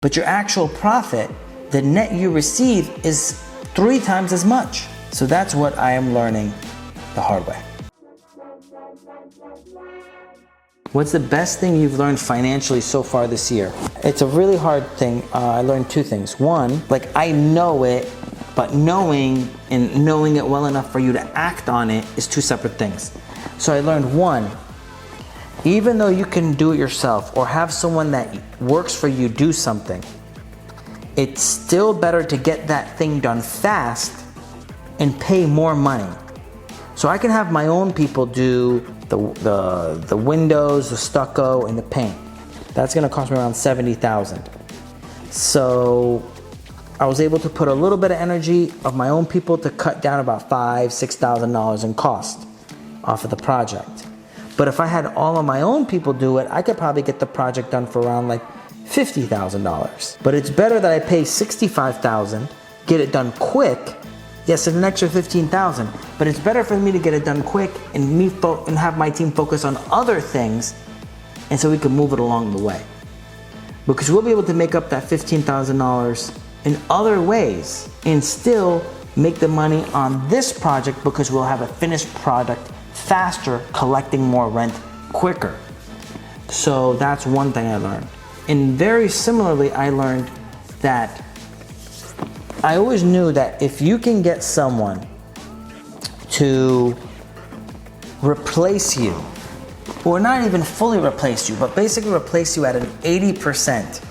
but your actual profit, the net you receive, is 3 times as much. So that's what I am learning the hard way. What's the best thing you've learned financially so far this year? It's a really hard thing. I learned 2 things. One, like I know it, but knowing it well enough for you to act on it is 2 separate things. So I learned, 1, even though you can do it yourself or have someone that works for you do something, it's still better to get that thing done fast and pay more money. So I can have my own people do the windows, the stucco, and the paint. That's gonna cost me around $70,000. So I was able to put a little bit of energy of my own people to cut down about $5,000, $6,000 in cost off of the project. But if I had all of my own people do it, I could probably get the project done for around like $50,000. But it's better that I pay $65,000, get it done quick. Yes, it's an extra $15,000, but it's better for me to get it done quick and have my team focus on other things, and so we can move it along the way. Because we'll be able to make up that $15,000 in other ways and still make the money on this project because we'll have a finished product faster, collecting more rent quicker. So that's one thing I learned. And very similarly, I learned that I always knew that if you can get someone to replace you, or not even fully replace you, but basically replace you at an 80%,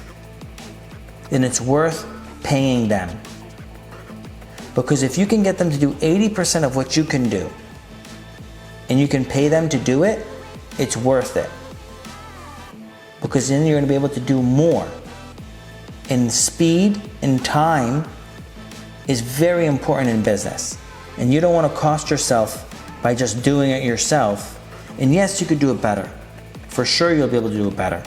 then it's worth paying them. Because if you can get them to do 80% of what you can do, and you can pay them to do it, it's worth it. Because then you're gonna be able to do more. And speed and time is very important in business. And you don't wanna cost yourself by just doing it yourself. And yes, you could do it better. For sure you'll be able to do it better.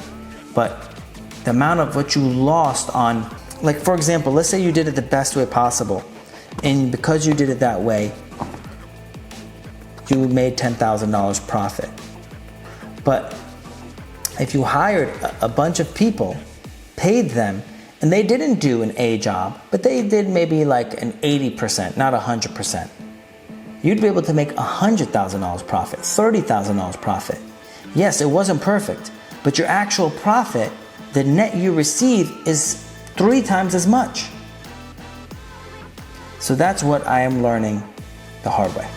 But the amount of what you lost on, like for example, let's say you did it the best way possible. And because you did it that way, you made $10,000 profit. But if you hired a bunch of people, paid them, and they didn't do an A job, but they did maybe like an 80%, not 100%, you'd be able to make $100,000 profit, $30,000 profit. Yes, it wasn't perfect, but your actual profit, the net you receive, is 3 times as much. So that's what I am learning the hard way.